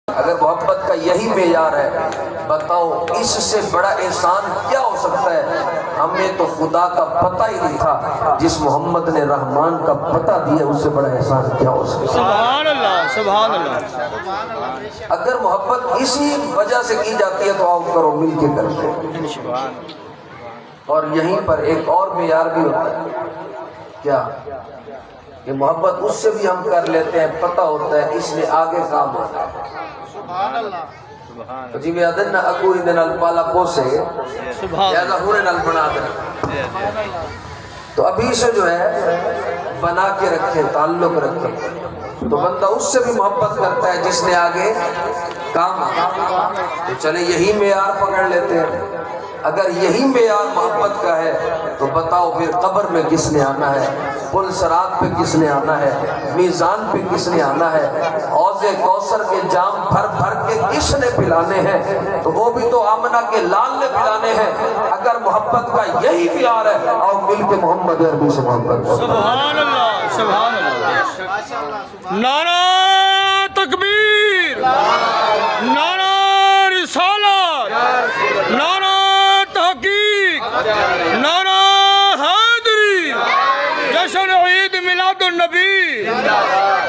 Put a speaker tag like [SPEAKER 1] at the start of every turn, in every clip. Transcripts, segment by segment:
[SPEAKER 1] اگر محبت کا یہی معیار ہے، بتاؤ اس سے بڑا احسان کیا ہو سکتا ہے؟ ہمیں تو خدا کا پتہ ہی نہیں تھا، جس محمد نے رحمان کا پتہ دیا اس سے بڑا احسان کیا ہو سکتا ہے؟
[SPEAKER 2] سبحان اللہ، سبحان اللہ۔
[SPEAKER 1] اگر محبت اسی وجہ سے کی جاتی ہے تو آؤ کرو، مل کے کرتے ہیں۔ اور یہیں پر ایک اور معیار بھی ہوتا ہے، کیا کہ محبت اس سے بھی ہم کر لیتے ہیں، پتہ ہوتا ہے، اس لیے آگے کام ہوتا ہے۔ جی میں ادن نہ اکوری دن الپالا پوسے زیادہ ہورے نال بنا دیں، تو ابھی سے جو ہے بنا کے رکھے، تعلق رکھے، تو بندہ اس سے بھی محبت کرتا ہے جس نے آگے کام آتا۔ تو چلے یہی معیار پکڑ لیتے ہیں۔ اگر یہی معیار محبت کا ہے تو بتاؤ پھر قبر میں کس نے آنا ہے، پل صراط پہ کس نے آنا ہے، میزان پہ کس نے آنا ہے، حوض کوثر کے جام بھر بھر کے کس نے پلانے ہیں؟ تو وہ بھی تو آمنہ کے لال نے پلانے ہیں۔ اگر محبت کا یہی معیار ہے، آؤ مل کے محمد عربی سے محبت کرو۔
[SPEAKER 2] سبحان اللہ، سبحان اللہ۔ نعرہ تکبیر، نعرہ رسالت، نعرہ تحقیق، نعرہ حیدری، جشن عید میلاد النبی۔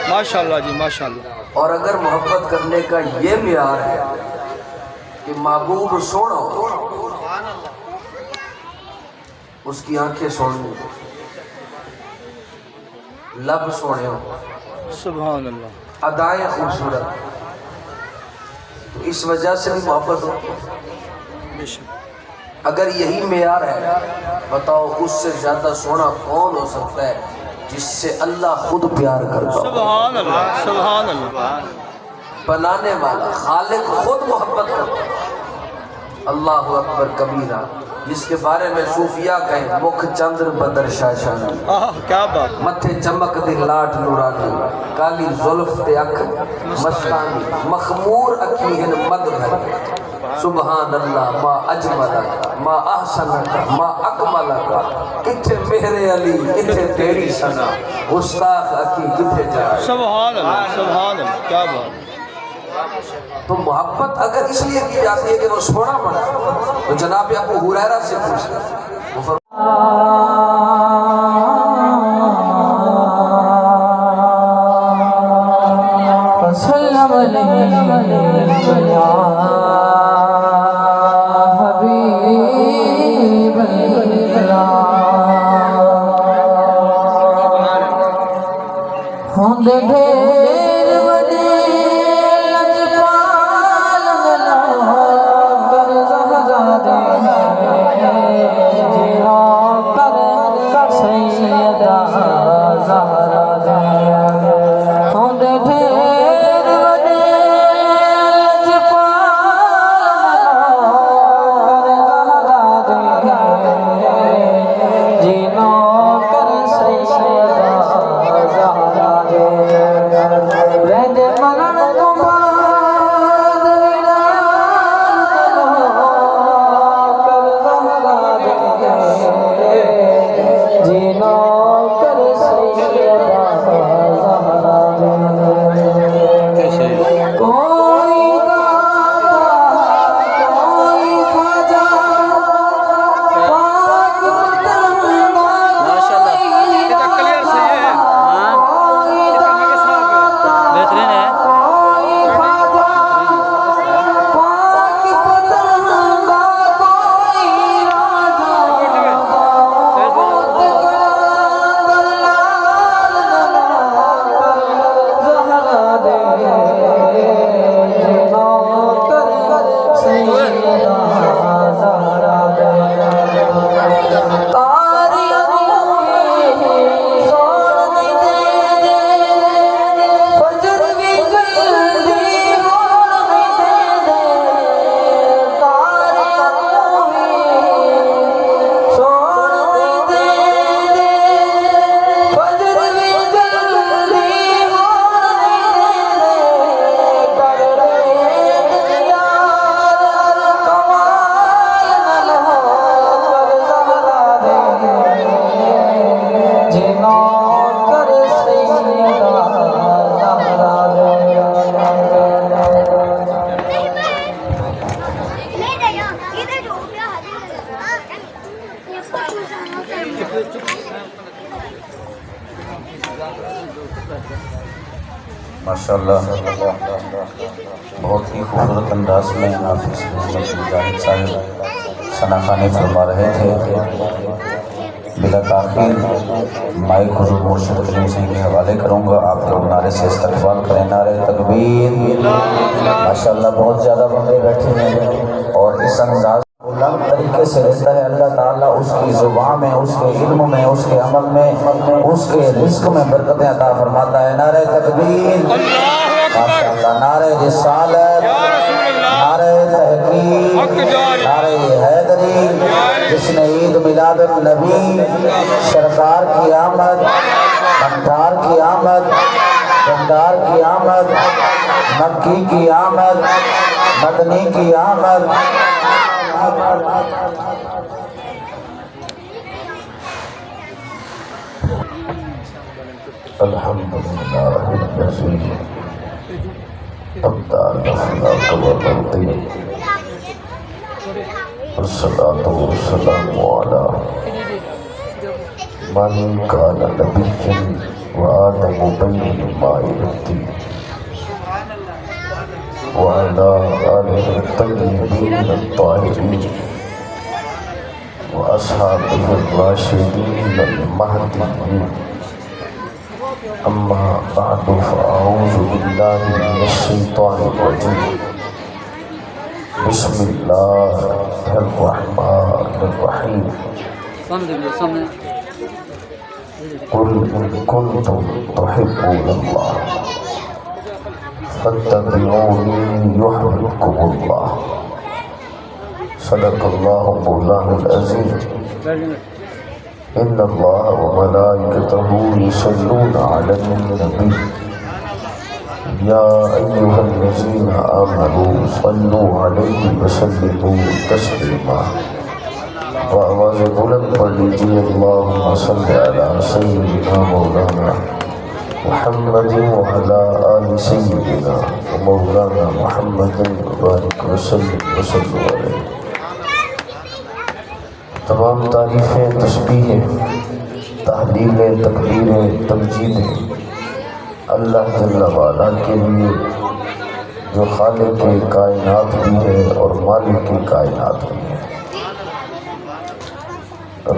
[SPEAKER 2] ماشاءاللہ جی، ماشاءاللہ۔
[SPEAKER 1] اور اگر محبت کرنے کا یہ معیار ہے کہ محبوب سونا ہو، اس کی آنکھیں سونی، لب سونے ہو،
[SPEAKER 2] سبحان اللہ۔
[SPEAKER 1] ادائیں خوبصورت، تو اس وجہ سے بھی محبت ہوتی ہے۔ اگر یہی معیار ہے، بتاؤ اس سے زیادہ سونا کون ہو سکتا ہے جس سے اللہ خود پیار کرتا ہو؟
[SPEAKER 2] سبحان اللہ، سبحان اللہ۔
[SPEAKER 1] بنانے والا خالق خود محبت کرتا ہے۔ اللہ اکبر کبیرہ، جس کے بارے میں صوفیاء کہیں مکھ چندر بدر شاشانی،
[SPEAKER 2] کیا بات۔
[SPEAKER 1] متھے چمک دی لاٹ نورانی، کالی زلف تے اکھ مستانی، مخمور اکھی ہن مد بھری۔ سبحان اللہ، ما اجملک، ما احسنک، ما اکملک، کتھے میرے علی، کتھے تیری ثنا، گستاخ اکھی کتھے جائے۔
[SPEAKER 2] سبحان اللہ، سبحان اللہ، کیا بات۔
[SPEAKER 1] تو محبت اگر اس لیے کی جاتی ہے کہ وہ سونا بنا، تو جناب ابو ہریرہ سے پوچھتے وہ
[SPEAKER 3] ماشاءاللہ بہت ہی خوبصورت انداز میں حافظ محمد مجاہد صاحب ثناخوانی فرما رہے تھے۔ بلا تاخیر مائک حضور مرشد کریم سنگھ کے حوالے کروں گا، آپ لوگ نعرے سے استقبال کریں۔ نعرے تکبیر۔ ماشاءاللہ بہت زیادہ بندے بیٹھے ہیں اور اس انداز لنگ طریقے سے رہتا ہے۔ اللہ تعالیٰ اس کی زبان میں، اس کے علم میں، اس کے عمل میں، اس کے رزق میں برکتیں عطا فرماتا ہے۔ نعرہ تکبیر، ماشاءاللہ، نعرہ رسالت، نعرہ تحقیق، نعرہ حیدری، جس نے عید میلاد النبی، سرکار کی آمد، مختار کی آمد، جندار کی آمد، مکی کی آمد، مدنی کی آمد، الحمدللہ الذی ابدع الافلاک والارض والصلاة والسلام علی من کان نبیا وآدم بین الماء والطین وعلى آله الطيبين الطاهرين وأصحابه الراشدين المهديين أما بعد فأعوذ بالله من الشيطان الرجيم بسم الله الرحمن الرحيم قل إن كنتم تحبون الله فاتبعوني يحببكم الله صدق الله مولانا العظيم إن الله وملائكته يصلون على النبي يا أيها الذين آمنوا صلوا عليه وسلموا تسليما وآواز بلند پڑھ لیجیے اللهم صل على سيدنا مولانا محمد وعلى آل سيدنا ومولانا محمد وبارك وسلم وسلم علیہ۔ تمام تعریفیں، تسبیحیں، تحلیلیں، تکبیریں، تمجیدیں اللہ جل وعلا کے لیے، جو خالق کائنات بھی ہے اور مالک کائنات بھی ہے،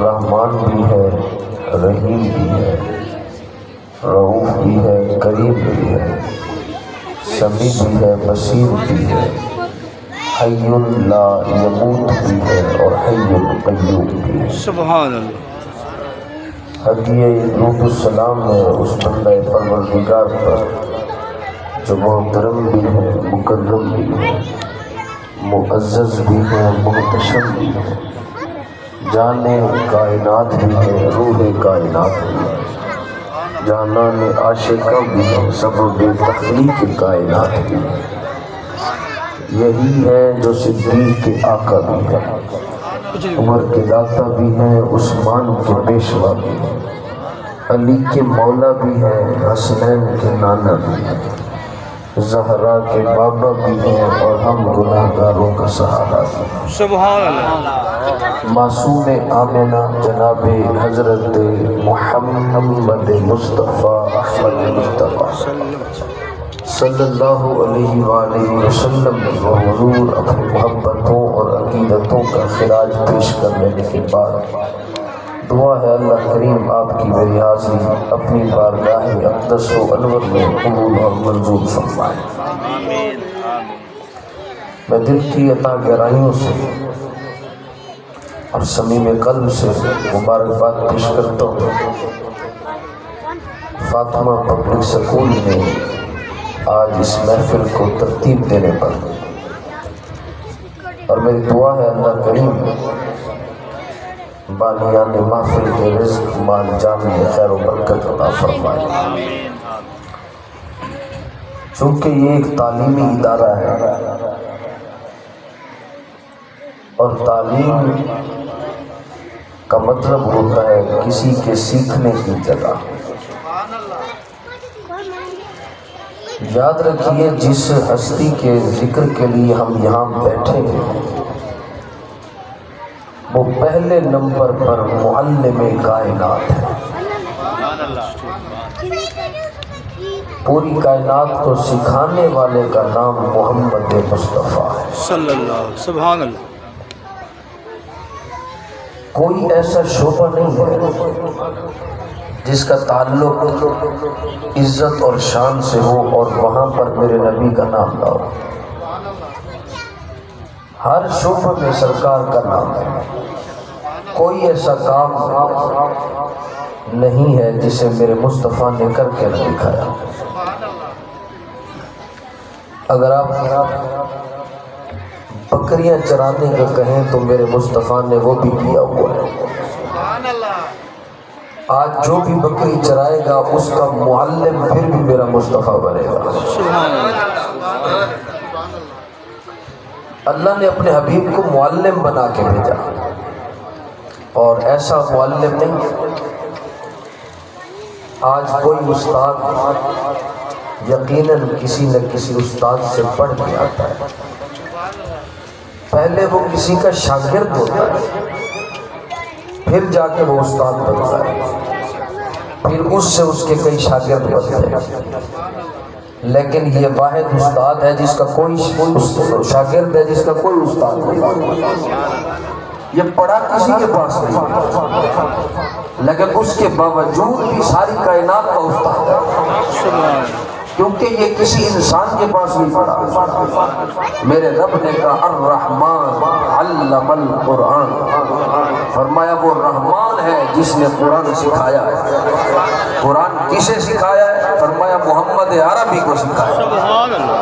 [SPEAKER 3] رحمان بھی ہے، رحیم بھی ہے، رؤوف بھی ہے، کریم بھی ہے، سمیع بھی ہے، بصیر بھی ہے، حی لا یموت بھی ہے اور حی قیوم بھی ہے۔
[SPEAKER 2] سبحان اللہ۔
[SPEAKER 3] ہدیہ درود السلام ہے اس بندہ پروردگار پر جو محترم بھی ہے، مکرم بھی ہے، معزز بھی ہے، محتشم بھی ہے، جان کائنات بھی ہے، روح کائنات بھی ہے، جانان عاشقہ بھی ہے، سبب تخلیق کائنات بھی ہے۔ یہی ہے جو صدیق کے آقا بھی ہے، عمر کے داتا بھی ہے، عثمان کے پیشوا بھی ہے، علی کے مولا بھی ہے، حسنین کے نانا بھی ہے، زہرا کے بابا بھی ہے اور ہم گناہ گاروں کا سہارا بھی ہے۔
[SPEAKER 2] سبحان اللہ۔
[SPEAKER 3] معصوم آمنہ جناب حضرت محمد مصطفیٰ احمد مصطفیٰ صلی اللہ علیہ وآلہ وسلم و حضور اپنی محبتوں اور عقیدتوں کا خراج پیش کر لینے کے بعد دعا ہے اللہ کریم آپ کی میری حاضری اپنی بارگاہ اقدس و انور میں قبول اور منظور فرمائے۔ میں دل کی عطا گہرائیوں سے اور صمیم قلب سے مبارکباد پیش کرتا ہوں فاطمہ پبلک سکول میں آج اس محفل کو ترتیب دینے پر، اور میری دعا ہے اللہ کریم بانیان محفل کے رزق مال جان میں خیر و برکت عطا فرمائے۔ چونکہ یہ ایک تعلیمی ادارہ ہے اور تعلیم کا مطلب ہوتا ہے کسی کے سیکھنے کی جگہ۔ یاد رکھیے جس ہستی کے ذکر کے لیے ہم یہاں بیٹھے ہیں وہ پہلے نمبر پر معلم کائنات ہے۔
[SPEAKER 1] پوری کائنات کو سکھانے والے کا نام محمد مصطفیٰ ہے
[SPEAKER 2] صلی اللہ سبحان اللہ
[SPEAKER 1] کوئی ایسا شعبہ نہیں ہے جس کا تعلق عزت اور شان سے ہو اور وہاں پر میرے نبی کا نام نہ ہو ہر شعبہ میں سرکار کا نام ہے کوئی ایسا کام نہیں ہے جسے میرے مصطفیٰ نے کر کے نہ دکھایا اگر آپ بکریاں چرانے کا کہیں تو میرے مصطفیٰ نے وہ بھی کیا ہوا ہے آج جو بھی بکری چرائے گا اس کا معلم پھر بھی میرا مصطفیٰ بنے گا اللہ نے اپنے حبیب کو معلم بنا کے بھیجا اور ایسا معلم نہیں آج کوئی استاد یقیناً کسی نہ کسی استاد سے پڑھ کے آتا ہے پہلے وہ کسی کا شاگرد ہوتا ہے پھر جا کے وہ استاد بنتا ہے پھر اس سے اس کے کئی شاگرد بنتے ہیں لیکن یہ واحد استاد ہے جس کا کوئی شاگرد ہے جس کا کوئی استاد نہیں یہ پڑھا کسی کے پاس نہیں لیکن اس کے باوجود بھی ساری کائنات کا استاد ہے کیونکہ یہ کسی انسان کے پاس نہیں پڑھا میرے رب نے کہا الرحمن علم القرآن فرمایا وہ رحمان ہے جس نے قرآن سکھایا ہے قرآن کسے سکھایا ہے فرمایا محمد عربی کو سکھایا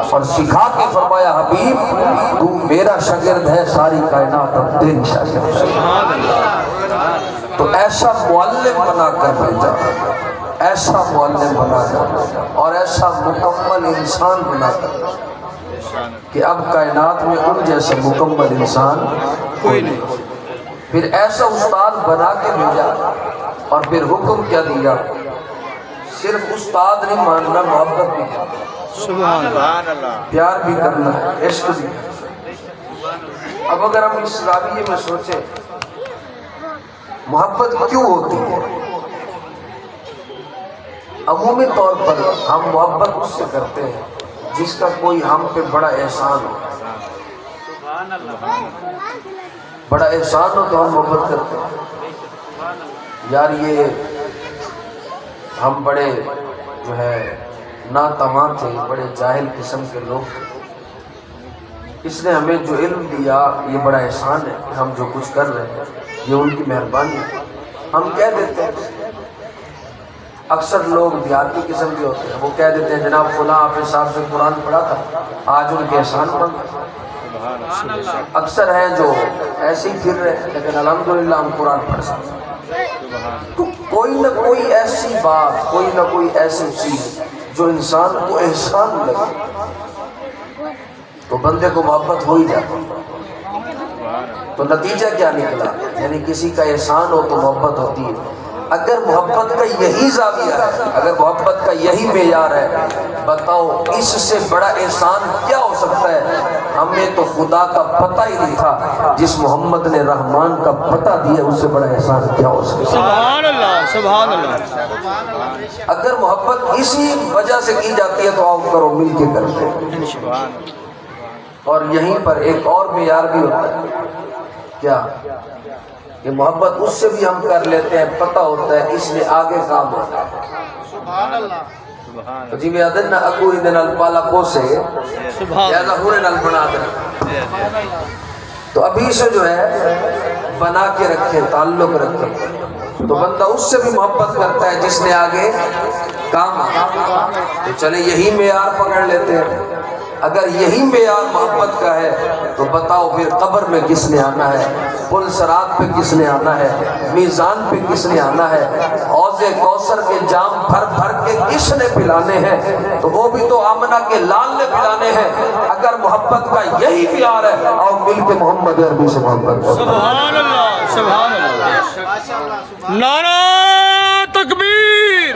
[SPEAKER 1] اور سکھا کے فرمایا حبیب تو میرا شاگرد ہے ساری کائنات اب تیری شاگرد ہے تو ایسا معلم بنا کر بھیجا ایسا معلم بنا کر اور ایسا مکمل انسان بنا کر کہ اب کائنات میں ان جیسے مکمل انسان کوئی نہیں پھر ایسا استاد بنا کے بھیجا اور پھر حکم کیا دیا صرف استاد نہیں ماننا محبت بھی
[SPEAKER 2] سبحان اللہ
[SPEAKER 1] پیار بھی کرنا عشق بھی اب اگر ہم اس راویے میں سوچیں محبت کیوں ہوتی ہے عمومی طور پر ہم محبت اس سے کرتے ہیں جس کا کوئی ہم پہ بڑا احسان ہو بڑا احسان ہو تو ہم محبت کرتے ہیں یار یہ ہم بڑے جو ہے ناتواں تھے بڑے جاہل قسم کے لوگ تھے اس نے ہمیں جو علم دیا یہ بڑا احسان ہے کہ ہم جو کچھ کر رہے ہیں یہ ان کی مہربانی ہے ہم کہہ دیتے ہیں اکثر لوگ دیہاتی قسم کے ہوتے ہیں وہ کہہ دیتے ہیں جناب فلاں حافظ صاحب سے قرآن پڑھا تھا آج ان کے احسان بن گئے اکثر ہیں جو ایسے ہی پھر رہے ہیں لیکن الحمدللہ ہم قرآن پڑھ سکتے ہیں تو کوئی نہ کوئی ایسی بات کوئی نہ کوئی ایسی چیز جو انسان کو احسان لگے تو بندے کو محبت ہو ہی جاتی تو نتیجہ کیا نکلا یعنی کسی کا احسان ہو تو محبت ہوتی ہے اگر محبت کا یہی زاویہ ہے اگر محبت کا یہی معیار ہے بتاؤ اس سے بڑا احسان کیا ہو سکتا ہے ہمیں تو خدا کا پتہ ہی نہیں تھا جس محمد نے رحمان کا پتہ دیا اس سے بڑا احسان کیا ہو سکتا ہے
[SPEAKER 2] سبحان اللہ سبحان اللہ
[SPEAKER 1] اگر محبت اسی وجہ سے کی جاتی ہے تو آؤ کرو مل کے کرتے ہیں اور یہیں پر ایک اور معیار بھی ہوتا ہے کیا کہ محبت اس سے بھی ہم کر لیتے ہیں پتہ ہوتا ہے اس لیے آگے کام ہوتا ہے جی میں ادن نہ اگو ادن الپالا پوسے یا ظہور نل بنا دیں تو ابھی سے جو ہے بنا کے رکھیں تعلق رکھیں تو بندہ اس سے بھی محبت کرتا ہے جس نے آگے کام تو چلے یہی معیار پکڑ لیتے ہیں اگر یہی معیار محبت کا ہے تو بتاؤ پھر قبر میں کس نے آنا ہے پل صراط پہ کس نے آنا ہے میزان پہ کس نے آنا ہے حوض کوثر کے جام بھر بھر کے کس نے پلانے ہیں تو وہ بھی تو آمنہ کے لال نے پلانے ہیں اگر محبت کا یہی پیار ہے اور مل کے محمد عربی سے محبت
[SPEAKER 2] سبحان اللہ سبحان اللہ نعرہ تکبیر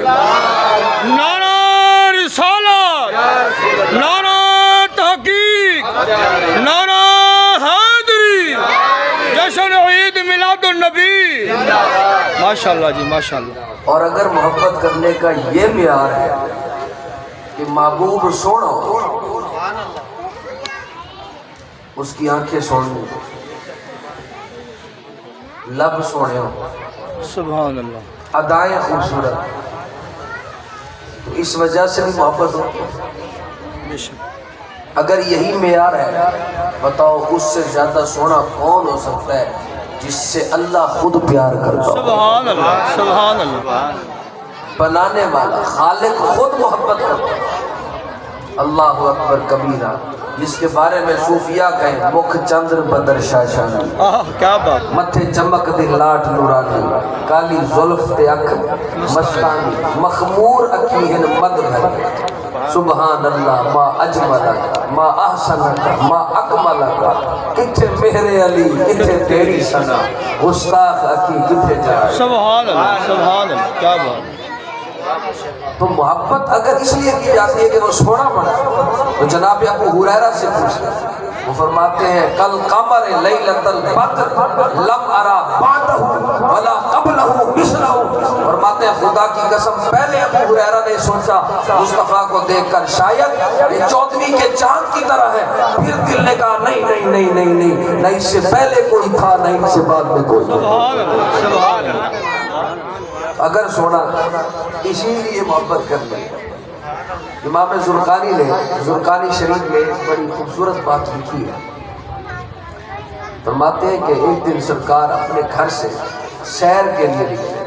[SPEAKER 2] نعرہ رسالت نعرہ تحقیق نعرہ حیدری جشن عید میلاد النبی ماشاءاللہ جی ماشاءاللہ
[SPEAKER 1] اور اگر محبت کرنے کا یہ معیار ہے کہ محبوب سونا اس کی آنکھیں سونی لب سونے ہو
[SPEAKER 2] سبحان اللہ
[SPEAKER 1] ادائیں خوبصورت تو اس وجہ سے بھی محبت ہوتی ہے
[SPEAKER 2] بے شک
[SPEAKER 1] اگر یہی معیار ہے بتاؤ اس سے زیادہ سونا کون ہو سکتا ہے جس سے اللہ خود پیار کرتا ہو
[SPEAKER 2] سبحان اللہ سبحان اللہ
[SPEAKER 1] بنانے والا خالق خود محبت کرتا ہے اللہ اکبر کبیرہ جس کے بارے میں صوفیاء کہیں مکھ چندر بدر شاشانی
[SPEAKER 2] کیا بات
[SPEAKER 1] متھے چمک دی لاٹ نورانی کالی زلف تے اکھ مستانی مخمور اکھی ہن مد بھری سبحان اللہ ما اجملک ما احسنک ما اکملک کتھے میرے علی کتھے تیری ثنا گستاخ اکھی کتھے جائے
[SPEAKER 2] سبحان اللہ سبحان اللہ کیا بات
[SPEAKER 1] تو محبت اگر اس لیے کی جاتی ہے کہ وہ سونا بنا تو جناب ابو ہریرہ سے پوچھتے ہیں وہ فرماتے ہیں کل قمر لیلۃ البدر لم ارا بعدہ ولا قبلہ مثلہ فرماتے ہیں خدا کی قسم پہلے ابو ہریرہ نے سوچا مصطفیٰ کو دیکھ کر شاید یہ 14ویں کے چاند کی طرح ہے پھر دل نے کہا نہیں نہیں نہیں نہیں نہیں نہ اس سے پہلے کوئی تھا نہ اس سے بعد میں کوئی
[SPEAKER 2] سبحان اللہ سبحان اللہ
[SPEAKER 1] اگر سونا اسی لیے محبت کرتے ہیں امام زرقانی نے زرقانی شریف میں بڑی خوبصورت بات لکھی ہے فرماتے ہیں کہ ایک دن سرکار اپنے گھر سے سیر کے لیے نکلے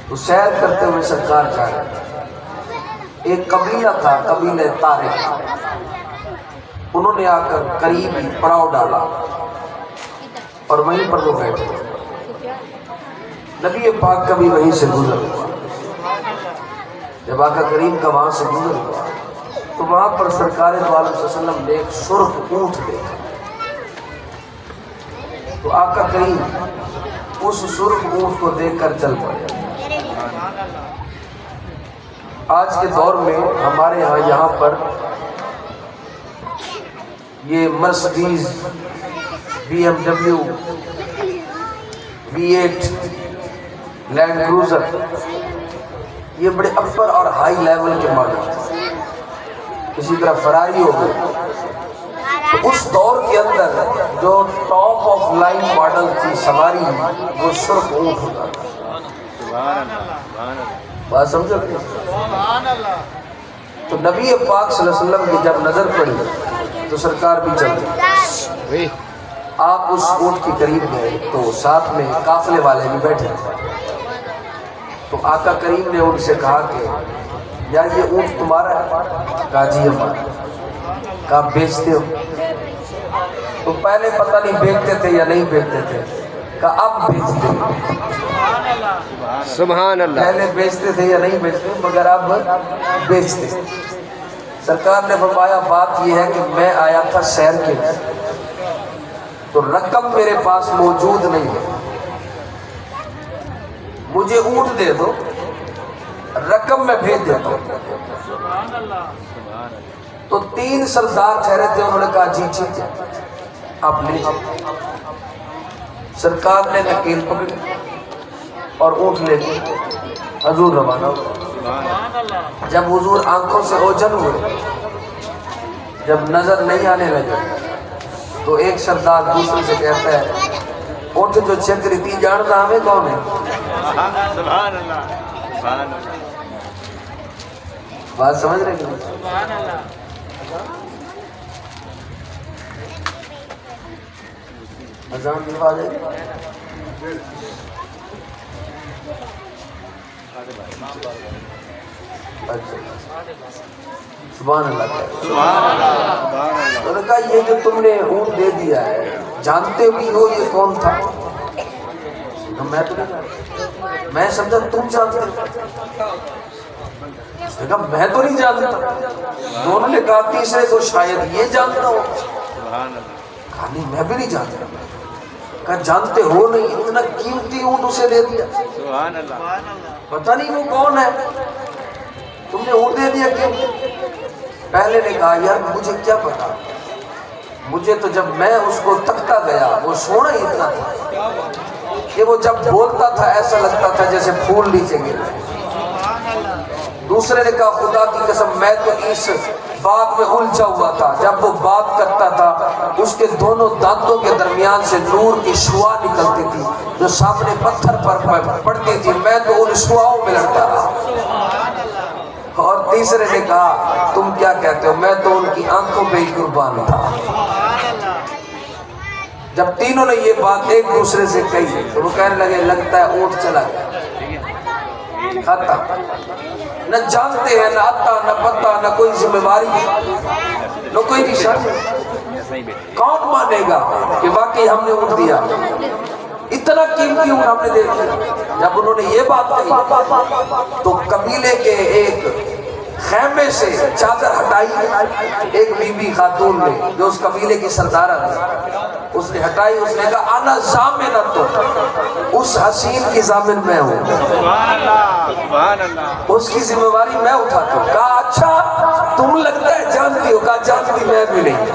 [SPEAKER 1] تو سیر کرتے ہوئے سرکار جا رہے ایک قبیلہ تھا قبیلہ طارق انہوں نے آ کر قریب ہی پڑاؤ ڈالا اور وہیں پر وہ بیٹھے نبی پاک کا بھی وہیں سے گزر ہوا جب آقا کریم کا وہاں سے گزر ہوا تو وہاں پر سرکار دو عالم صلی اللہ علیہ وسلم نے ایک سرخ اونٹ دیکھا تو آقا کریم اس سرخ اونٹ کو دیکھ کر چل پڑے آج کے دور میں ہمارے یہاں پر یہ Mercedes BMW V8 land Cruiser یہ بڑے اپر اور ہائی لیول کے ماڈل اسی طرح فراری ہو گئی تو اس دور کے اندر جو ٹاپ آف لائن ماڈل کی سواری وہ سرخ اونٹ ہوتا تھا بات سمجھو تو نبی پاک صلی اللہ علیہ وسلم کی جب نظر پڑی تو سرکار بھی چل گئی آپ اس اونٹ کے قریب گئے تو ساتھ میں قافلے والے بھی بیٹھے تھے تو آقا کریم نے ان سے کہا کہ یا یہ اونٹ تمہارا ہے کہا جی ہمارا کہا بیچتے ہو تو پہلے پتہ نہیں بیچتے تھے یا نہیں بیچتے تھے کہا اب بیچتے ہو
[SPEAKER 4] سبحان اللہ
[SPEAKER 1] پہلے بیچتے تھے یا نہیں بیچتے مگر اب بیچتے سرکار نے فرمایا بات یہ ہے کہ میں آیا تھا سیر کے تو رقم میرے پاس موجود نہیں ہے مجھے اونٹ دے دو رقم میں بھیج دیتا ہوں تو 3 سردار ٹھہرے تھے انہوں نے کہا جی ٹھیک ہے آپ لے سرکار نے نکیل پکڑی اور اونٹ لے کے حضور روانہ ہوئے جب حضور آنکھوں سے اوجھل ہوئے جب نظر نہیں آنے لگے تو ایک سردار دوسرے سے کہتا ہے اونٹ جو چیک رہی تھی جانتا ہمیں کون ہے
[SPEAKER 4] سبحان اللہ سبحان اللہ
[SPEAKER 1] بات سمجھ رہے ہیں اذان دلوا دے سبحان اللہ انہوں نے کہا یہ جو تم نے اونٹ دے دیا ہے جانتے بھی ہو یہ کون تھا میں تو نہیں میں سمجھا تم جانتے کہا میں تو نہیں جانتا دونوں نے کہا تیسرے کو شاید یہ جانتا ہو کہا نہیں میں بھی نہیں جانتا کہا جانتے ہو نہیں اتنا قیمتی اونٹ اسے دے دیا پتہ نہیں وہ کون ہے تم نے اونٹ دے دیا کیوں پہلے نے کہا یار مجھے کیا پتا مجھے تو جب میں اس کو تکتا گیا وہ سونا ہی اتنا تھا کہ وہ جب بولتا تھا ایسا لگتا تھا جیسے پھول نیچے گر رہے دوسرے نے کہا خدا کی قسم میں تو اس بات میں الجھا ہوا تھا، جب وہ بات کرتا تھا اس کے دونوں دانتوں کے درمیان سے نور کی شعاع نکلتی تھی جو سامنے پتھر پر پڑتی تھی، میں تو ان شعاؤں میں لڑتا رہا۔ اور تیسرے نے کہا تم کیا کہتے ہو، میں تو ان کی آنکھوں پہ ہی قربان تھا۔ جب تینوں نے یہ بات ایک دوسرے سے کہی تو وہ کہنے لگے لگتا ہے اونٹ چلا گیا، ختم، نہ جانتے ہیں، نہ آتا نہ پتا، نہ کوئی ذمہ داری، نہ کوئی نشان۔ کون مانے گا کہ واقعی ہم نے اونٹ دیا، اتنا قیمتی اونٹ ہم نے دے دیا؟ جب انہوں نے یہ بات کہی تو قبیلے کے ایک خیمے سے چادر ہٹائی، ایک بی بی خاتون نے جو اس قبیلے کی سردارہ تھی، اس نے ہٹائی، اس نے کہا انا ضامنۃ، اس حسین کی ضامن میں ہوں، اس کی ذمہ داری میں اٹھاتا ہوں۔ کہا اچھا تم لگتا ہے جانتی ہو، کہا جانتی میں بھی نہیں۔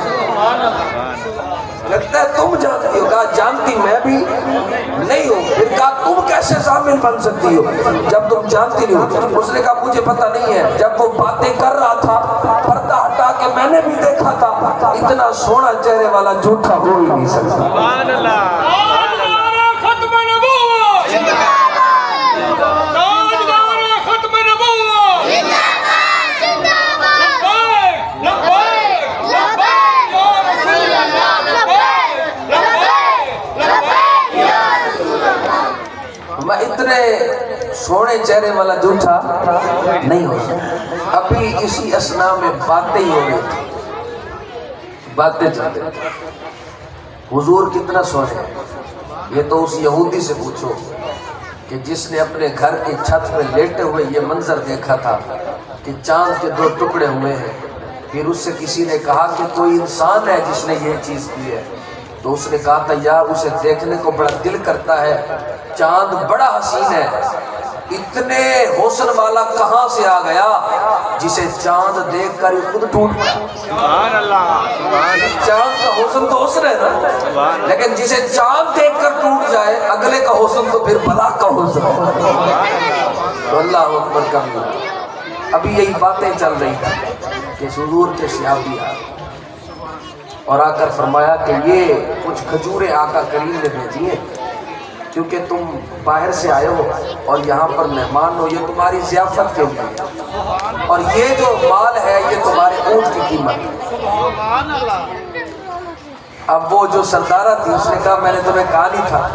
[SPEAKER 1] لگتا ہے تم جانتی ہو، کہا جانتی میں بھی نہیں ہوں۔ پھر کہا تم کیسے ضامن بن سکتی ہو جب تم جانتی نہیں ہو؟ اس نے کہا مجھے پتہ نہیں ہے، جب وہ باتیں کر رہا تھا پردہ ہٹا کے میں نے بھی دیکھا تھا، اتنا سونا چہرے والا جھوٹا ہو ہی نہیں سکتا۔
[SPEAKER 4] سبحان اللہ،
[SPEAKER 5] ختم نبوت تاجدار ختم نبوت لبیک لبیک لبیک یا رسول اللہ، لبیک لبیک لبیک یا رسول اللہ۔
[SPEAKER 1] میں اتنے سونے چہرے والا جھوٹا نہیں ہو سکتا۔ ابھی اسی اسنا میں باتیں ہی ہو رہی تھی، باتیں چلتے تھے، حضور کتنا سونے ہیں۔ یہ تو اس یہودی سے پوچھو کہ جس نے اپنے گھر کی چھت پہ لیٹے ہوئے یہ منظر دیکھا تھا کہ چاند کے 2 ٹکڑے ہوئے ہیں، پھر اس سے کسی نے کہا کہ کوئی انسان ہے جس نے یہ چیز کی ہے، تو اس نے کہا تھا یار اسے دیکھنے کو بڑا دل کرتا ہے، چاند بڑا حسین ہے، اتنے حسن والا کہاں سے آ گیا جسے چاند دیکھ کر خود ٹوٹ پڑا۔
[SPEAKER 4] سبحان اللہ، سبحان اللہ،
[SPEAKER 1] چاند کا حسن تو حسن ہے نا، لیکن جسے چاند دیکھ کر ٹوٹ جائے اگلے کا حسن تو پھر بلا کا حسن ہے۔ تو اللہ اکبر کبھی ابھی یہی باتیں چل رہی تھی کہ حضور کے صحابی آئے اور آ کر فرمایا کہ یہ کچھ کھجوریں آقا کریم نے بھیجی ہیں کیونکہ تم باہر سے آئے ہو اور یہاں پر مہمان ہو، یہ تمہاری ضیافت کے لیے، اور یہ جو مال ہے یہ تمہارے اونٹ کی قیمت ہے۔ اب وہ جو سردارہ تھی اس نے کہا میں نے تمہیں کہا نہیں تھا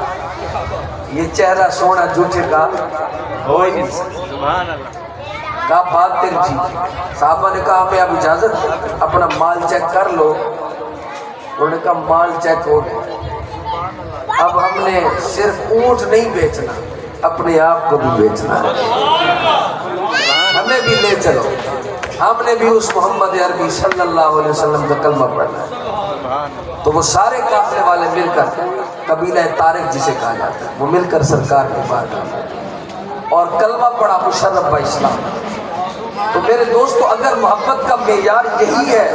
[SPEAKER 1] یہ چہرہ سونا جھوٹے کا ہو ہی نہیں سکتا۔
[SPEAKER 4] سبحان اللہ،
[SPEAKER 1] کہا بات تیری ٹھیک۔ صحابہ نے کہا ہمیں اب اجازت اپنا مال چیک کر لو، انہوں نے کہا مال چیک ہو گیا، اب ہم نے صرف اونٹ نہیں بیچنا، اپنے آپ کو بھی بیچنا ہے، ہمیں بھی لے چلو، ہم نے بھی اس محمد عربی صلی اللہ علیہ وسلم کا کلمہ پڑھنا ہے۔ تو وہ سارے قافلے والے مل کر قبیلہ طارق جسے کہا جاتا ہے وہ مل کر سرکار کے پاس آئے اور کلمہ پڑھا مشرف با اسلام۔ تو میرے دوستو اگر محبت کا معیار یہی ہے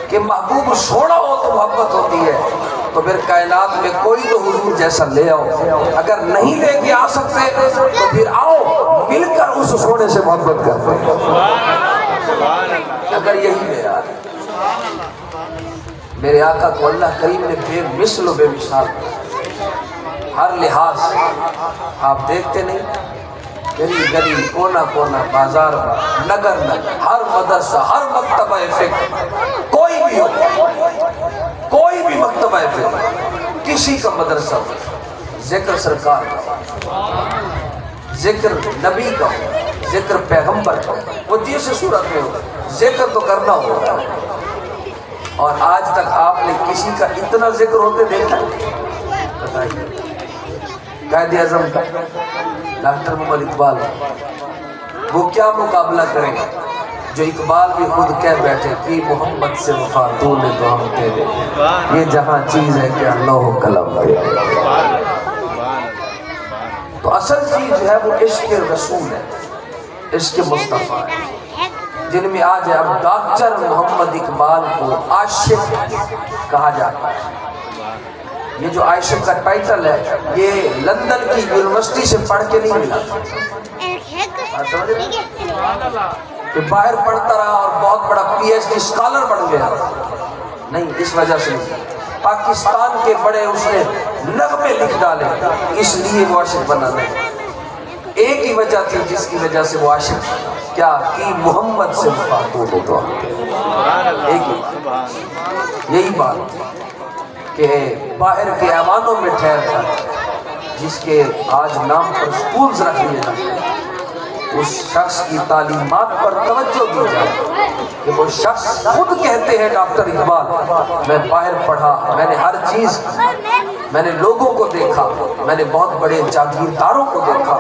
[SPEAKER 1] کہ محبوب سونا ہو تو محبت ہوتی ہے تو پھر کائنات میں کوئی تو حضور جیسا لے آؤ، اگر نہیں لے کے آ سکتے تو پھر آؤ مل کر اس سونے سے محبت کرتے ہیں۔ اگر یہی معیار ہے، میرے آقا کو اللہ کریم نے بے مثل و بے مثال ہر لحاظ آپ دیکھتے نہیں، گلی گلی کونا کونا بازار نگر نگر ہر مدرسہ ہر مکتبہ فکر کوئی بھی ہو، کوئی بھی مکتبہ فکر کسی کا مدرسہ ہو، ذکر سرکار کا، ذکر نبی کا، ذکر پیغمبر کا، وہ جس صورت میں ہو ذکر تو کرنا ہوگا۔ اور آج تک آپ نے کسی کا اتنا ذکر ہوتے دیکھا بتائیے؟ قائد اعظم کا ڈاکٹر محمد اقبال، وہ کیا مقابلہ کریں جو اقبال بھی خود کہہ بیٹھے کہ محمد سے وفا تو نے تو ہم تیرے، یہ جہاں چیز ہے کہ اللہ و قلم تیرے۔ تو اصل چیز جو ہے وہ عشق رسول ہے، عشق مصطفیٰ ہے، جن میں آج ہے اب ڈاکٹر محمد اقبال کو عاشق کہا جاتا ہے۔ یہ جو عاشق کا ٹائٹل ہے یہ لندن کی یونیورسٹی سے پڑھ کے نہیں ملا، بات سمجھ رہے ہیں؟ کہ باہر پڑھتا رہا اور بہت بڑا پی ایچ ڈی اسکالر بن گیا، نہیں، اس وجہ سے نہیں۔ پاکستان کے بڑے اس نے نغمے لکھ ڈالے، اس لیے وہ عاشق بنا نہیں۔ ایک ہی وجہ تھی جس کی وجہ سے وہ عاشق کیا کہ محمد سے مخاطب ہو، تو ایک ہی بات، یہی بات کہ باہر کے ایوانوں میں ٹھہرتا جس کے آج نام پر سکولز رکھ لیے جاتے ہیں، اس شخص کی تعلیمات پر توجہ دی جائے کہ وہ شخص خود کہتے ہیں ڈاکٹر اقبال، میں باہر پڑھا، میں نے ہر چیز، میں نے لوگوں کو دیکھا، میں نے بہت بڑے جاگیرداروں کو دیکھا،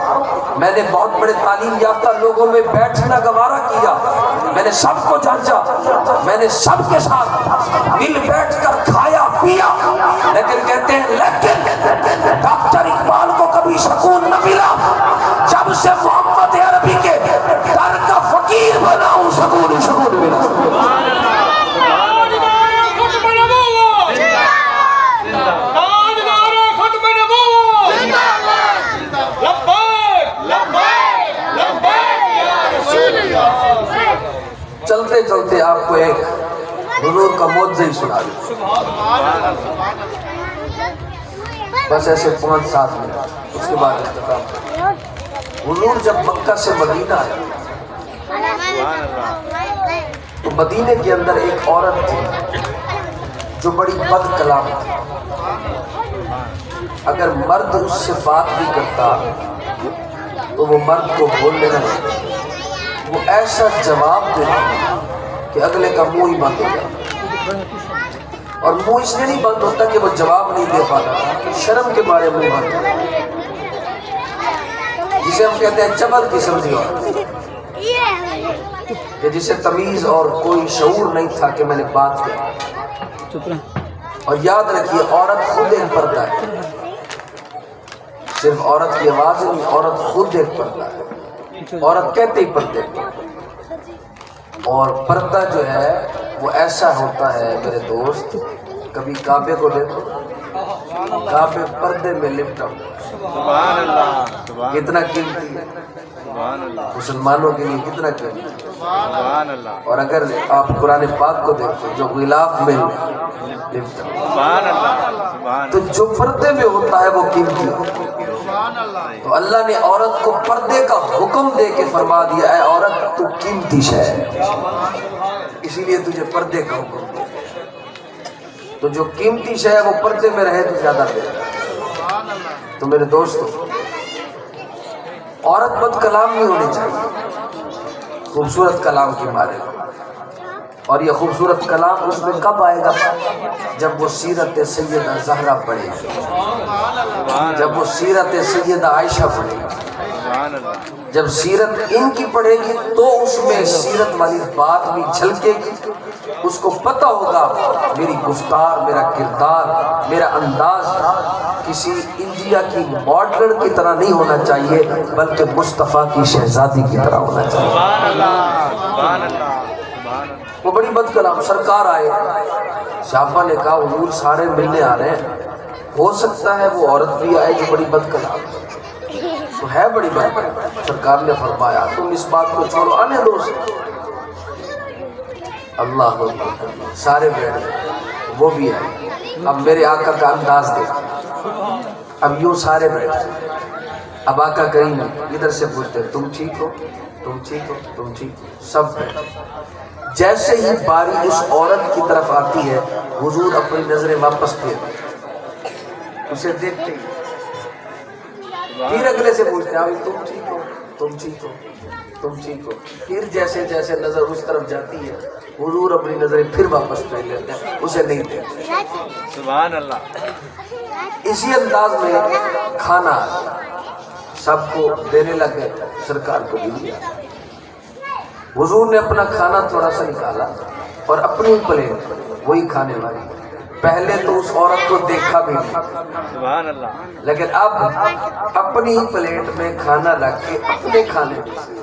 [SPEAKER 1] میں نے بہت بڑے تعلیم یافتہ لوگوں میں بیٹھنا گوارا کیا، میں نے سب کو جانچا، میں نے سب کے ساتھ مل بیٹھ کر کھایا پیا، لیکن کہتے ہیں لیکن ڈاکٹر اقبال کو کبھی سکون نہ ملا جب سے محمد عربی کے در کا فقیر بنا ہوں، سکون ملا۔ چلتے چلتے آپ کو ایک حضور کا معجزہ ہی سنا دوں، بس ایسے 5-7 منٹ، اس کے بعد اختتام۔ حضور جب مکہ سے مدینہ آئے تو مدینے کے اندر ایک عورت تھی جو بڑی بد کلام تھی، اگر مرد اس سے بات بھی کرتا تو وہ مرد کو بولنے نہ دیتا، وہ ایسا جواب دیتا کہ اگلے کا منہ ہی بند ہو جاتا، اور منہ اس لیے نہیں بند ہوتا کہ وہ جواب نہیں دے پاتا، شرم کے بارے میں بند ہوتا، جسے ہم کہتے ہیں چبل کی سمجھی عورت، کہ جسے تمیز اور کوئی شعور نہیں تھا کہ میں نے بات کی۔ اور یاد رکھیے عورت خود ایک پردہ ہے، صرف عورت کی آواز نہیں، عورت خود ایک پردہ ہے، عورت کہتے ہی پردے، اور پردہ جو ہے وہ ایسا ہوتا ہے میرے دوست، کبھی کعبے کو دیکھو، کعبے پردے میں لپٹا
[SPEAKER 4] سبحان اللہ،
[SPEAKER 1] کتنا قیمتی ہے مسلمانوں کے لیے، کتنا قیمتی،
[SPEAKER 4] سبحان اللہ،
[SPEAKER 1] اور اگر آپ قرآن پاک کو دیکھو جو غلاف میں لپٹا،
[SPEAKER 4] سبحان اللہ، سبحان
[SPEAKER 1] تو جو پردے میں ہوتا ہے وہ قیمتی ہے۔ تو اللہ نے عورت کو پردے کا حکم دے کے فرما دیا ہے عورت تو قیمتی شے ہے، اسی لیے تجھے پردے کا حکم دیا، تو جو قیمتی شے ہے وہ پردے میں رہے تو زیادہ بہتر۔ تو میرے دوستو عورت بد کلام نہیں ہونی چاہیے، خوبصورت کلام کی مالک، اور یہ خوبصورت کلام اس میں کب آئے گا؟ جب وہ سیرت سیدہ زہرا پڑھے گی، جب وہ سیرت سیدہ عائشہ پڑھے گی، جب سیرت ان کی پڑھے گی تو اس میں سیرت والی بات بھی جھلکے گی، اس کو پتہ ہوگا میری گفتار، میرا کردار، میرا انداز کسی انڈیا کی ماڈرن کی طرح نہیں ہونا چاہیے بلکہ مصطفیٰ کی شہزادی کی طرح ہونا چاہیے۔ وہ بڑی بد کلام، سرکار آئے، صحابہ نے کہا حضور سارے ملنے آ رہے ہیں، ہو سکتا ہے وہ عورت بھی آئے جو بڑی بد کلام تو ہے، بڑی بد کلام۔ سرکار نے فرمایا تم اس بات کو چھوڑو، آنے دو اسے۔ اللہ اکبر، سارے بیٹھ گئے، وہ بھی آئے، اب میرے آقا کا انداز دیکھو، اب یوں سارے بیٹھ گئے، اب آقا کریم ادھر سے پوچھتے تم ٹھیک ہو، تم ٹھیک ہو، تم ٹھیک ہو، سب بیٹھ۔ جیسے ہی باری اس عورت کی طرف آتی ہے حضور اپنی نظریں واپس پھیر اسے دیکھتے ہیں، پھر اگلے سے پوچھتے ہیں تم ٹھیک ہو، تم ٹھیک ہو، تم ٹھیک ہو، پھر جیسے جیسے نظر اس طرف جاتی ہے حضور اپنی نظریں پھر واپس پھیر لیتے ہیں، اسے نہیں دیکھتے۔
[SPEAKER 4] سبحان اللہ۔
[SPEAKER 1] اسی انداز میں کھانا سب کو دینے لگے، سرکار کو بھی دیا۔ حضور نے اپنا کھانا تھوڑا سا نکالا اور اپنی پلیٹ وہی کھانے والی، پہلے تو اس عورت کو دیکھا بھی نہیں،
[SPEAKER 4] سبحان اللہ،
[SPEAKER 1] لیکن اب اپنی ہی پلیٹ میں کھانا رکھ کے اپنے کھانے میں سے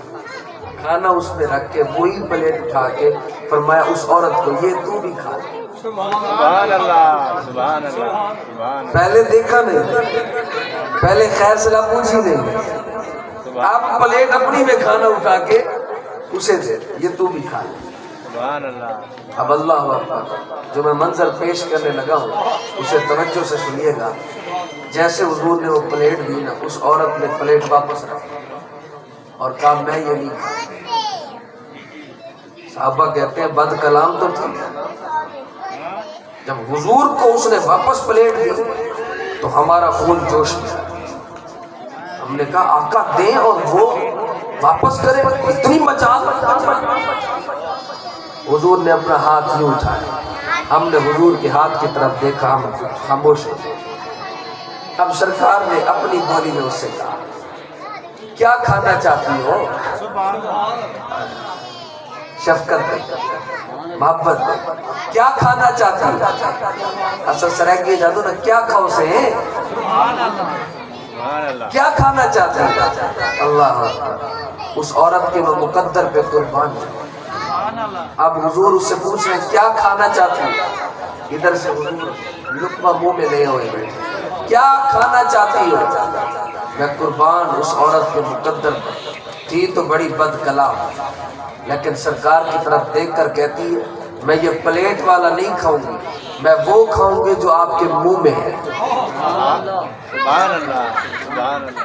[SPEAKER 1] کھانا اس میں رکھ کے وہی پلیٹ اٹھا کے فرمایا اس عورت کو یہ تو بھی کھا لے۔
[SPEAKER 4] سبحان اللہ، سبحان اللہ، سبحان
[SPEAKER 1] پہلے دیکھا نہیں، پہلے خیر سلام پوچھی نہیں، آپ پلیٹ اپنی میں کھانا اٹھا کے اسے دے یہ تو بھی کھا لے.
[SPEAKER 4] سبحان اللہ.
[SPEAKER 1] اب اللہ اکبر جو میں منظر پیش کرنے لگا ہوں اسے توجہ سے سنیے گا. جیسے حضور نے وہ پلیٹ دی نا اس عورت نے پلیٹ واپس رکھی اور کہا میں یہ نہیں کھاتا. صحابہ کہتے ہیں بد کلام تو تھی. جب حضور کو اس نے واپس پلیٹ دی تو ہمارا خون جوش میں آیا. ہم نے کہا آقا دیں اور وہ واپس کرے اتنی مجال. حضور نے اپنا ہاتھ یوں اٹھایا. ہم نے حضور کے ہاتھ کی طرف دیکھا ہم خاموش ہو گئے. اب سرکار نے اپنی بولی میں اس سے کہا کیا کھانا چاہتی ہو؟ شفقت دے محبت دے کیا کھانا چاہتی ہو؟ اصل سرائکی جادو نا کیا کھاؤ سے
[SPEAKER 4] سبحان اللہ.
[SPEAKER 1] کیا کھانا چاہتی ہے؟ اللہ اکبر. اس عورت کے وہ مقدر پہ قربان ہے. اب حضور اس سے پوچھ رہے ہیں کیا کھانا چاہتی ہے؟ ادھر سے حضور لقمہ منہ میں لے ہوئے بیٹھے کیا کھانا چاہتی ہو؟ میں قربان اس عورت کے مقدر پر. تھی تو بڑی بد کلام لیکن سرکار کی طرف دیکھ کر کہتی ہے میں یہ پلیٹ والا نہیں کھاؤں گی میں وہ کھاؤں گی جو آپ کے منہ میں ہے.
[SPEAKER 4] سبحان اللہ. سبحان اللہ.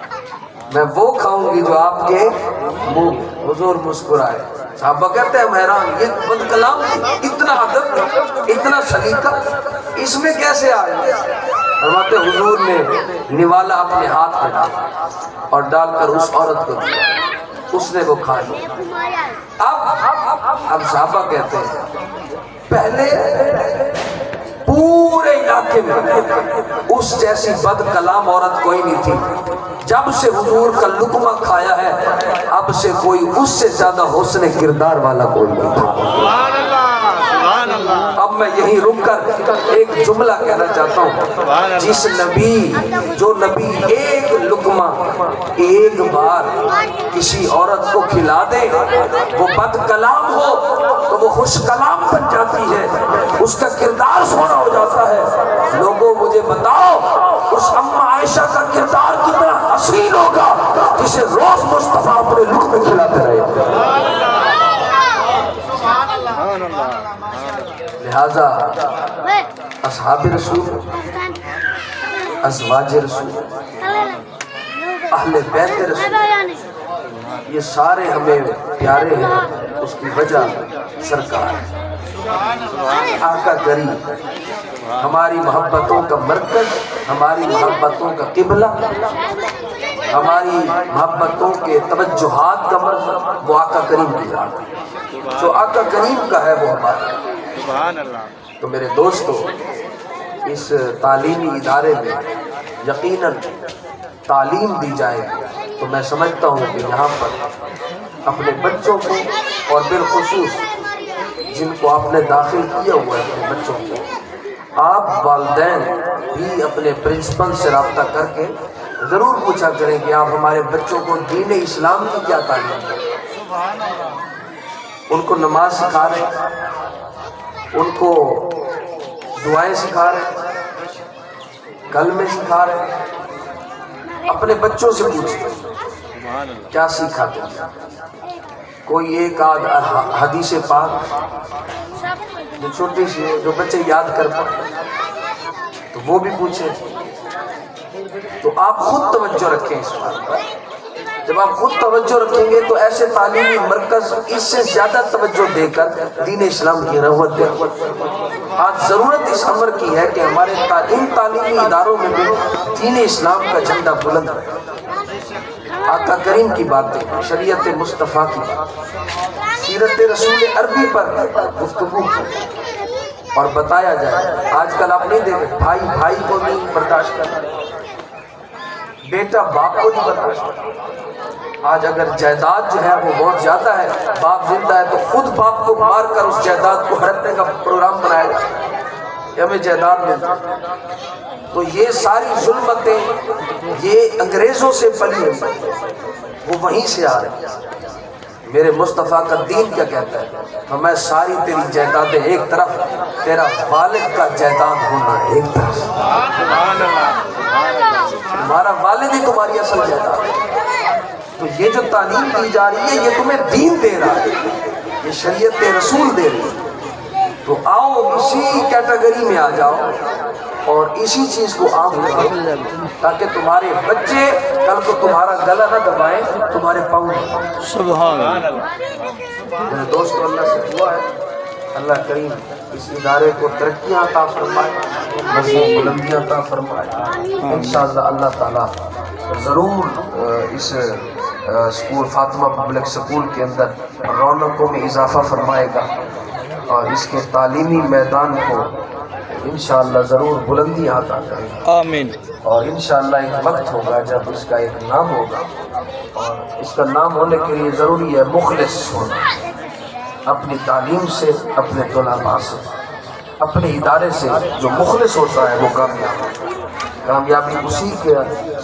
[SPEAKER 1] میں وہ کھاؤں گی جو آپ کے منہ میں. حضور مسکرائے. صحابہ کہتے ہیں ہم حیران یہ بد کلام اتنا ادب اتنا سلیقہ اس میں کیسے آیا؟ فرماتے حضور نے نوالا اپنے ہاتھ میں ڈالا اور ڈال کر اس عورت کو دیا. اس نے وہ کھا لیا. اب صحابہ کہتے ہیں پہلے پورے علاقے میں اس جیسی بد کلام عورت کوئی نہیں تھی. جب سے حضور کا لقمہ کھایا ہے اب سے کوئی اس سے زیادہ حسن کردار والا کوئی نہیں تھا.
[SPEAKER 4] سبحان اللہ. سبحان اللہ.
[SPEAKER 1] اب میں یہیں رک کر ایک جملہ کہنا چاہتا ہوں. جس نبی جو نبی ایک لقمہ ایک بار کسی عورت کو کھلا دے وہ بد کلام ہو تو وہ خوش کلام بن جاتی ہے اس کا کردار سونا ہو جاتا ہے. لوگوں مجھے بتاؤ اس اماں عائشہ کا کردار کتنا حسین ہوگا جسے روز مصطفیٰ اپنے لقمے کھلاتے رہے. لہذا اصحاب رسول ازواج رسول اہل بیت رسول یہ سارے ہمیں پیارے ہیں. اس کی وجہ سرکار آقا کریم ہماری محبتوں کا مرکز ہماری محبتوں کا قبلہ ہماری محبتوں کے توجہات کا مرکز وہ آقا کریم کی ذات ہے. جو آقا کریم کا ہے وہ ہمارا.
[SPEAKER 4] سبحان اللہ.
[SPEAKER 1] تو میرے دوستو اس تعلیمی ادارے میں یقیناً تعلیم دی جائے تو میں سمجھتا ہوں کہ یہاں پر اپنے بچوں کو اور بالخصوص جن کو آپ نے داخل کیا ہوا ہے اپنے بچوں کو آپ والدین بھی اپنے پرنسپل سے رابطہ کر کے ضرور پوچھا کریں کہ آپ ہمارے بچوں کو دین اسلام کی کیا تعلیم دیں. ان کو نماز سکھا رہے ہیں ان کو دعائیں سکھا رہے ہیں کلمے سکھا رہے ہیں. اپنے بچوں سے پوچھیں کیا سیکھاتے ہیں. کوئی ایک آدھ حدیث پاک جو چھوٹی سی ہے جو بچے یاد کر پائے تو وہ بھی پوچھیں. تو آپ خود توجہ رکھیں اس پر. جب آپ خود توجہ رکھیں گے تو ایسے تعلیمی مرکز اس سے زیادہ توجہ دے کر دین اسلام کی رغبت دیں. آج ضرورت اس امر کی ہے کہ ہمارے ان تعلیمی اداروں میں بھی دین اسلام کا جھنڈا بلند رہے. آقا کریم کی باتیں شریعت مصطفیٰ کی بات سیرت رسول عربی پر گفتگو اور بتایا جائے. آج کل آپ نہیں دیکھیں بھائی بھائی کو نہیں برداشت کرتا بیٹا باپ کو نہیں برداشت کرتا. آج اگر جائیداد جو ہے وہ بہت زیادہ ہے باپ زندہ ہے تو خود باپ کو مار کر اس جائیداد کو ہڑپنے کا پروگرام بنایا جائے کہ ہمیں جائیداد ملتا. تو یہ ساری ظلمتیں یہ انگریزوں سے پلی ہوئی وہ وہیں سے آ رہی ہیں. میرے مصطفیٰ کا دین کیا کہتا ہے تو میں ساری تیری جائیدادیں ایک طرف تیرا والد کا جائیداد ہونا ایک طرف. تمہارا والد ہی تمہاری اصل جائیداد ہے. تو یہ جو تعلیم دی جا رہی ہے یہ تمہیں دین دے رہا ہے، یہ شریعت رسول دے رہی ہے۔ تو آؤ اسی کیٹیگری میں آ جاؤ اور اسی چیز کو عام کرو تاکہ تمہارے بچے کل کو تمہارا گلا نہ دبائیں، تمہارے پاؤں دبائیں۔
[SPEAKER 2] سبحان اللہ
[SPEAKER 1] میرے دوستو، اللہ سے دعا ہے اللہ کریم اس ادارے کو ترقیاں عطا فرمائے، مزید بلندیاں عطا فرمائے۔ انشاءاللہ اللہ تعالیٰ ضرور اس اسکول فاطمہ پبلک اسکول کے اندر رونقوں میں اضافہ فرمائے گا اور اس کے تعلیمی میدان کو انشاءاللہ ضرور بلندی عطا کرے گا،
[SPEAKER 2] آمین۔
[SPEAKER 1] اور انشاءاللہ ایک وقت ہوگا جب اس کا ایک نام ہوگا، اور اس کا نام ہونے کے لیے ضروری ہے مخلص ہونا، اپنی تعلیم سے، اپنے طلباء سے، اپنے ادارے سے جو مخلص ہوتا ہے وہ کامیاب ہوتا ہے۔ کامیابی اسی کے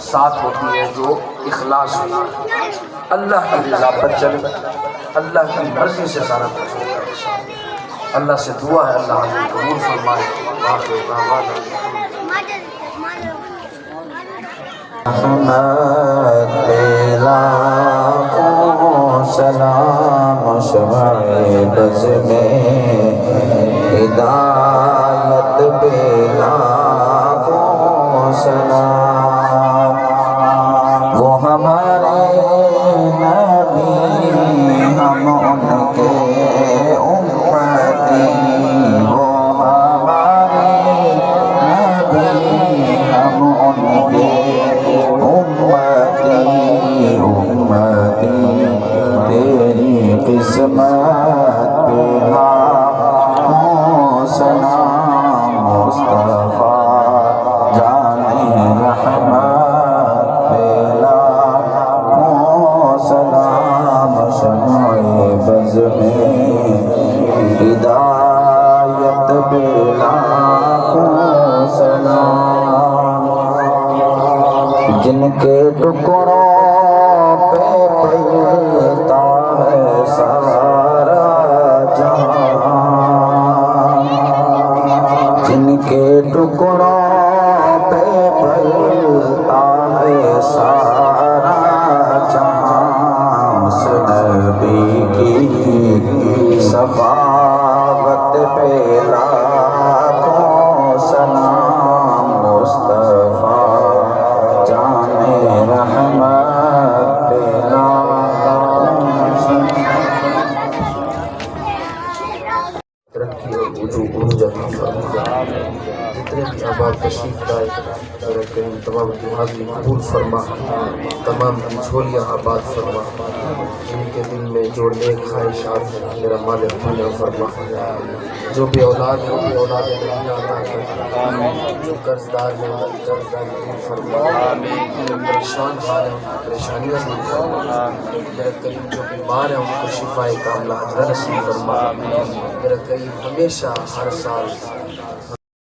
[SPEAKER 1] ساتھ ہوتی ہے جو اخلاص ہوتا ہے، اللہ کی رضا پر چلے، اللہ کی مرضی سے سارا کچھ ہوتا ہے۔ اللہ سے دعا ہے اللہ ہمیں قبول فرمائے۔ آخر دعوانا
[SPEAKER 3] احمد بیلا کو سلام شمع بز میں ہدایت بیلا کو سلام، وہ ہمارے نبی ہم ان کے امتی، وہ ہمارے نبی ہم ان کے امتی، امتی تیری قسمت پہ لاکھوں سلام، مصطفیٰ جان رحمت پہ لاکھوں سلام، شمع بز میں ہدایت پہ لاکھوں سلام، جن کے ٹکڑوں پہ پلتا ہے سارا جہاں، جن کے ٹکڑوں پہ پلتا ہے سارا جہاں، اس نبی کی صفاوت پہ لاکھوں سلام، مصطفیٰ جان رحمت پہ لاکھوں سلام۔
[SPEAKER 1] ترقی اور عروج عطا فرما، جتنے بھی احباب تشریف لائے میرے کریم تمام کی حاضری قبول فرما، تمام کی جھولیاں آباد فرما، جن کے دل میں جو نیک خواہشات ہیں میرا مالک پورا فرما، جو بھی اولاد ہے وہ اولاد نبیہ عطا فرما، جو قرض دار ہیں ان کی قرض داری دور فرما، جو پریشان حال ہیں ان کی پریشانیاں دور فرما، میرے کریم جو بیمار ہیں ان کو شفائے کاملہ عاجلہ نصیب فرما، میرے کریم ہمیشہ ہر سال